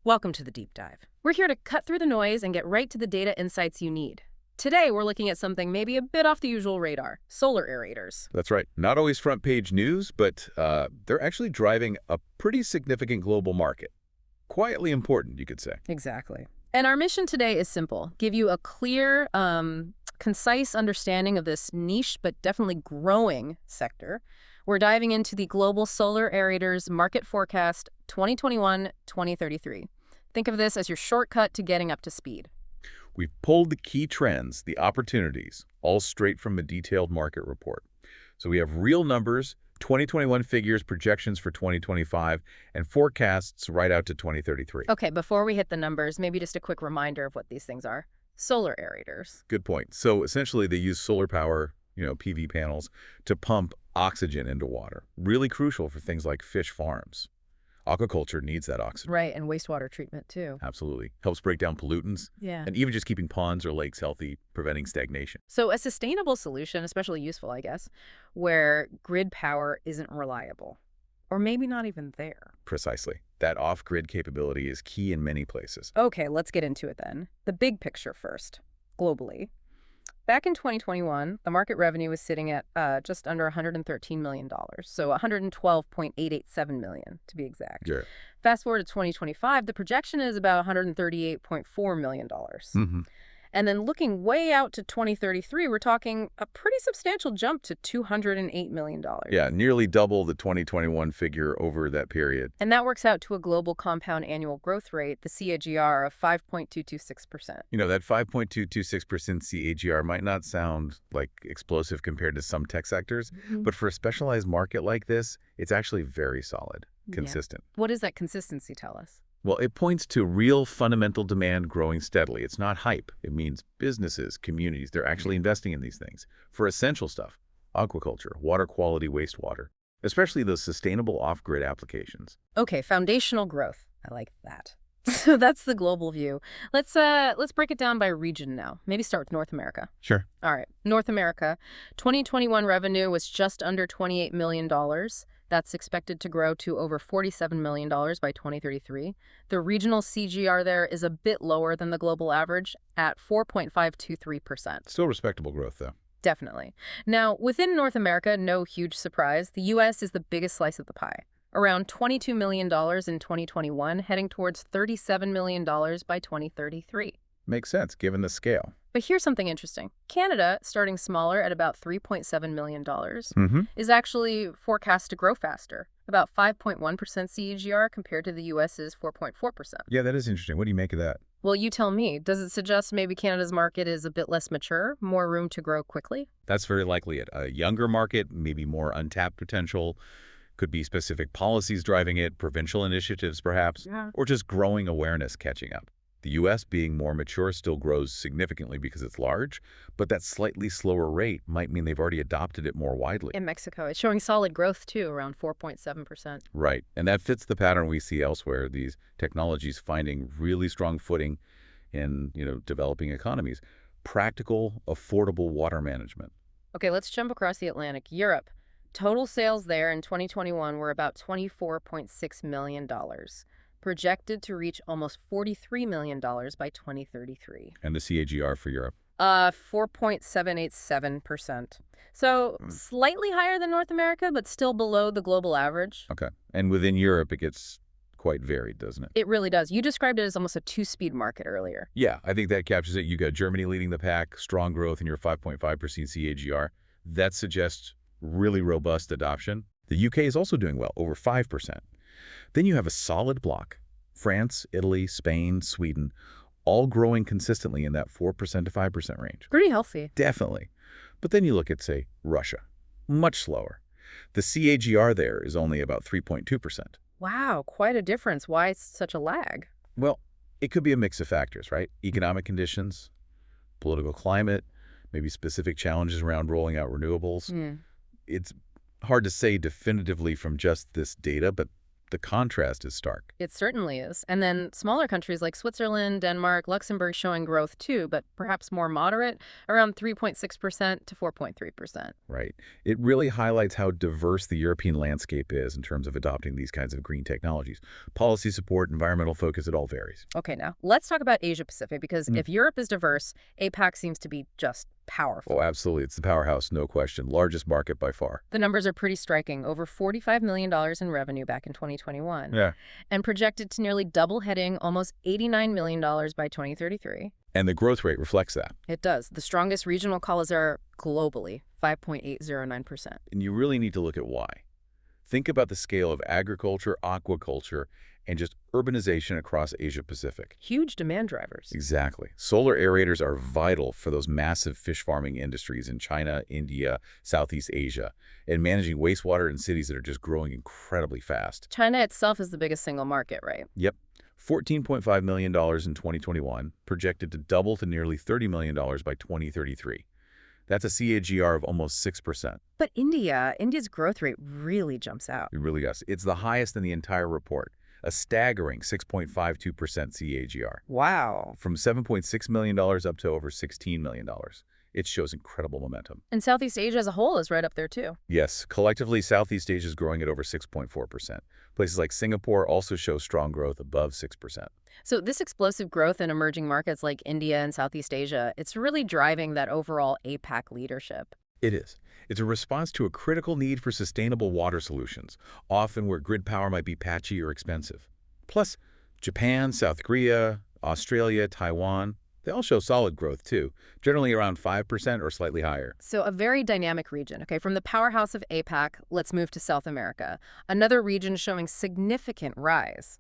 Welcome to the Deep Dive. We're here to cut through the noise and get right to the data insights you need. Today, we're looking at something maybe a bit off the usual radar, solar aerators. That's right. Not always front-page news, but they're actually driving a pretty significant global market. Quietly important, you could say. Exactly. And our mission today is simple. Give you a clear, concise understanding of this niche but definitely growing sector. We're diving into the global solar aerators market forecast 2021-2033. Think of this as your shortcut to getting up to speed. We've pulled the key trends, the opportunities, all straight from a detailed market report. So we have real numbers, 2021 figures, projections for 2025, and forecasts right out to 2033. Okay, before we hit the numbers, maybe just a quick reminder of what these things are. Solar aerators. Good point. So essentially they use solar power, PV panels, to pump oxygen into water. Really crucial for things like fish farms. Aquaculture needs that oxygen. Right, and wastewater treatment too. Absolutely. Helps break down pollutants. Yeah. And even just keeping ponds or lakes healthy, preventing stagnation. So a sustainable solution, especially useful, I guess, where grid power isn't reliable. Or maybe not even there. Precisely. That off-grid capability is key in many places. Okay, let's get into it then. The big picture first, globally. Back in 2021, the market revenue was sitting at just under $113 million, so $112.887 million to be exact. Yeah. Fast forward to 2025, the projection is about $138.4 million. And then looking way out to 2033, we're talking a pretty substantial jump to $208 million. Yeah, nearly double the 2021 figure over that period. And that works out to a global compound annual growth rate, the CAGR, of 5.226%. That 5.226% CAGR might not sound like explosive compared to some tech sectors, but for a specialized market like this, it's actually very solid, consistent. Yeah. What does that consistency tell us? Well, it points to real fundamental demand growing steadily. It's not hype. It means businesses, communities, they're actually investing in these things for essential stuff, aquaculture, water quality, wastewater, especially those sustainable off-grid applications. Okay, foundational growth. I like that. So that's the global view. Let's break it down by region now. Maybe start with North America. Sure. All right, North America, 2021 revenue was just under $28 million. That's expected to grow to over $47 million by 2033. The regional CGR there is a bit lower than the global average at 4.523%. Still respectable growth, though. Definitely. Now, within North America, no huge surprise, the U.S. is the biggest slice of the pie. Around $22 million in 2021, heading towards $37 million by 2033. Makes sense, given the scale. But here's something interesting. Canada, starting smaller at about $3.7 million, is actually forecast to grow faster, about 5.1% CAGR compared to the U.S.'s 4.4%. Yeah, that is interesting. What do you make of that? Well, you tell me. Does it suggest maybe Canada's market is a bit less mature, more room to grow quickly? That's very likely it. A younger market, maybe more untapped potential, could be specific policies driving it, provincial initiatives perhaps, or just growing awareness catching up. The U.S. being more mature still grows significantly because it's large, but that slightly slower rate might mean they've already adopted it more widely. In Mexico, it's showing solid growth too, around 4.7%. Right, and that fits the pattern we see elsewhere, these technologies finding really strong footing in, developing economies. Practical, affordable water management. Okay, let's jump across the Atlantic. Europe. Total sales there in 2021 were about $24.6 million. Projected to reach almost $43 million by 2033. And the CAGR for Europe? 4.787%. So slightly higher than North America, but still below the global average. Okay. And within Europe, it gets quite varied, doesn't it? It really does. You described it as almost a two-speed market earlier. Yeah, I think that captures it. You got Germany leading the pack, strong growth in your 5.5% CAGR. That suggests really robust adoption. The UK is also doing well, over 5%. Then you have a solid block. France, Italy, Spain, Sweden, all growing consistently in that 4% to 5% range. Pretty healthy. Definitely. But then you look at, say, Russia. Much slower. The CAGR there is only about 3.2%. Wow, quite a difference. Why such a lag? Well, it could be a mix of factors, right? Economic conditions, political climate, maybe specific challenges around rolling out renewables. It's hard to say definitively from just this data, but The contrast is stark. It certainly is. And then smaller countries like Switzerland, Denmark, Luxembourg showing growth too, but perhaps more moderate, around 3.6% to 4.3%. Right. It really highlights how diverse the European landscape is in terms of adopting these kinds of green technologies. Policy support, environmental focus, it all varies. Okay, now let's talk about Asia Pacific, because if Europe is diverse, APAC seems to be just powerful. Oh, absolutely. It's the powerhouse, no question. Largest market by far. The numbers are pretty striking, over $45 million in revenue back in 2021. Yeah. And projected to nearly double, hitting almost $89 million by 2033. And the growth rate reflects that. It does. The strongest regional calls are globally, 5.809%. And you really need to look at why. Think about the scale of agriculture, aquaculture, and just urbanization across Asia Pacific. Huge demand drivers. Exactly. Solar aerators are vital for those massive fish farming industries in China, India, Southeast Asia, and managing wastewater in cities that are just growing incredibly fast. China itself is the biggest single market, right? Yep. $14.5 million in 2021, projected to double to nearly $30 million by 2033. That's a CAGR of almost 6%. But India's growth rate really jumps out. It really does. It's the highest in the entire report, a staggering 6.52% CAGR. Wow. From $7.6 million up to over $16 million. It shows incredible momentum. And Southeast Asia as a whole is right up there too. Yes, collectively, Southeast Asia is growing at over 6.4%. Places like Singapore also show strong growth above 6%. So this explosive growth in emerging markets like India and Southeast Asia, it's really driving that overall APAC leadership. It is. It's a response to a critical need for sustainable water solutions, often where grid power might be patchy or expensive. Plus, Japan, South Korea, Australia, Taiwan, they all show solid growth too, generally around 5% or slightly higher. So a very dynamic region. Okay, from the powerhouse of APAC, let's move to South America, another region showing significant rise.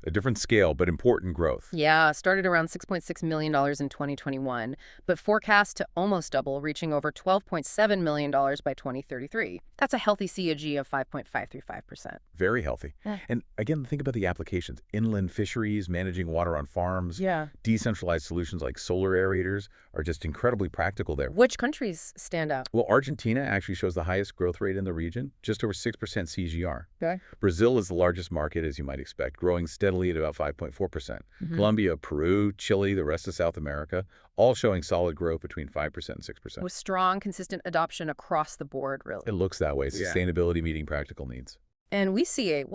A different scale, but important growth. Yeah, started around $6.6 million in 2021, but forecast to almost double, reaching over $12.7 million by 2033. That's a healthy CAG of 5.535%. Very healthy. Yeah. And again, think about the applications. Inland fisheries, managing water on farms. Yeah. Decentralized solutions like solar aerators are just incredibly practical there. Which countries stand out? Well, Argentina actually shows the highest growth rate in the region, just over 6% CGR. Okay. Brazil is the largest market, as you might expect, growing steadily at about 5.4%. Colombia, Peru, Chile, the rest of South America, all showing solid growth between 5% and 6%. With strong, consistent adoption across the board, really. It looks that way. Yeah. Sustainability meeting practical needs. And we see a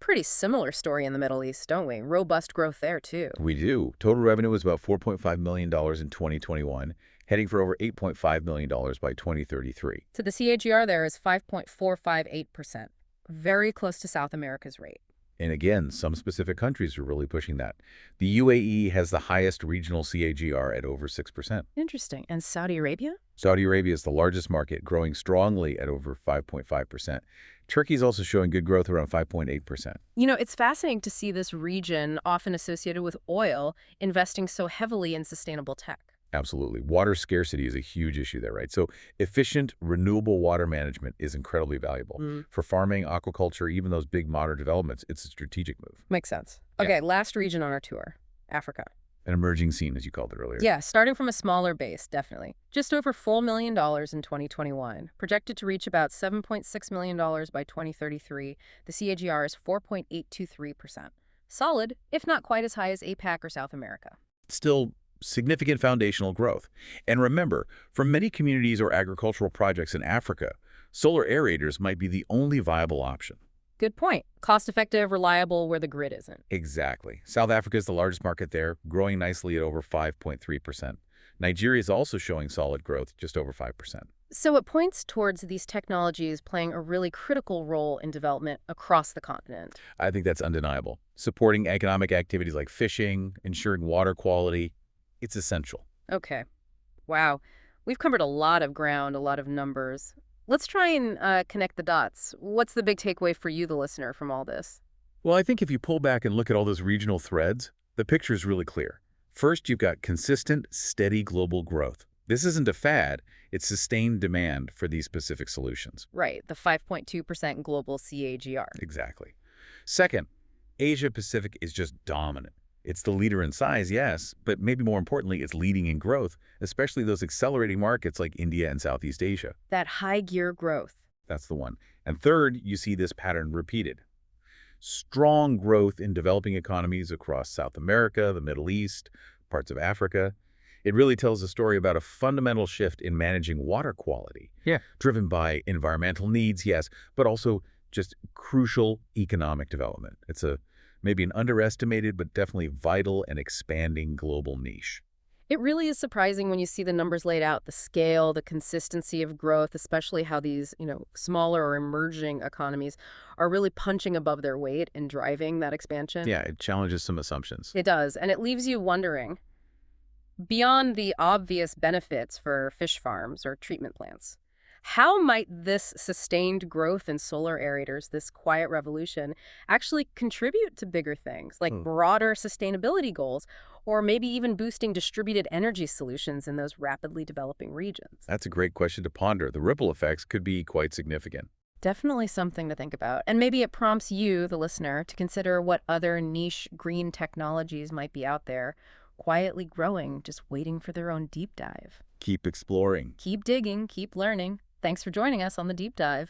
pretty similar story in the Middle East, don't we? Robust growth there, too. We do. Total revenue was about $4.5 million in 2021, heading for over $8.5 million by 2033. So the CAGR there is 5.458%, very close to South America's rate. And again, some specific countries are really pushing that. The UAE has the highest regional CAGR at over 6%. Interesting. And Saudi Arabia? Saudi Arabia is the largest market, growing strongly at over 5.5%. Turkey is also showing good growth around 5.8%. You know, it's fascinating to see this region, often associated with oil, investing so heavily in sustainable tech. Absolutely. Water scarcity is a huge issue there, right? So efficient, renewable water management is incredibly valuable. For farming, aquaculture, even those big modern developments, it's a strategic move. Makes sense. Yeah. Okay, last region on our tour, Africa. An emerging scene, as you called it earlier. Yeah, starting from a smaller base, definitely. Just over $4 million in 2021, projected to reach about $7.6 million by 2033. The CAGR is 4.823%. Solid, if not quite as high as APAC or South America. Still significant foundational growth. And remember, for many communities or agricultural projects in Africa, solar aerators might be the only viable option. Good point. Cost-effective, reliable, where the grid isn't. Exactly. South Africa is the largest market there, growing nicely at over 5.3%. Nigeria is also showing solid growth, just over 5%. So it points towards these technologies playing a really critical role in development across the continent. I think that's undeniable. Supporting economic activities like fishing, ensuring water quality, it's essential. Okay. Wow. We've covered a lot of ground, a lot of numbers. Let's try and connect the dots. What's the big takeaway for you, the listener, from all this? Well, I think if you pull back and look at all those regional threads, the picture is really clear. First, you've got consistent, steady global growth. This isn't a fad. It's sustained demand for these specific solutions. Right, the 5.2% global CAGR. Exactly. Second, Asia-Pacific is just dominant. It's the leader in size, yes, but maybe more importantly, it's leading in growth, especially those accelerating markets like India and Southeast Asia. That high gear growth. That's the one. And third, you see this pattern repeated. strong growth in developing economies across South America, the Middle East, parts of Africa. It really tells a story about a fundamental shift in managing water quality, Yeah. driven by environmental needs, yes, but also just crucial economic development. It's maybe an underestimated but definitely vital and expanding global niche. It really is surprising when you see the numbers laid out, the scale, the consistency of growth, especially how these, smaller or emerging economies are really punching above their weight and driving that expansion. Yeah, it challenges some assumptions. It does, and it leaves you wondering, beyond the obvious benefits for fish farms or treatment plants, how might this sustained growth in solar aerators, this quiet revolution, actually contribute to bigger things like broader sustainability goals, or maybe even boosting distributed energy solutions in those rapidly developing regions? That's a great question to ponder. The ripple effects could be quite significant. Definitely something to think about. And maybe it prompts you, the listener, to consider what other niche green technologies might be out there, quietly growing, just waiting for their own deep dive. Keep exploring. Keep digging, keep learning. Thanks for joining us on the Deep Dive.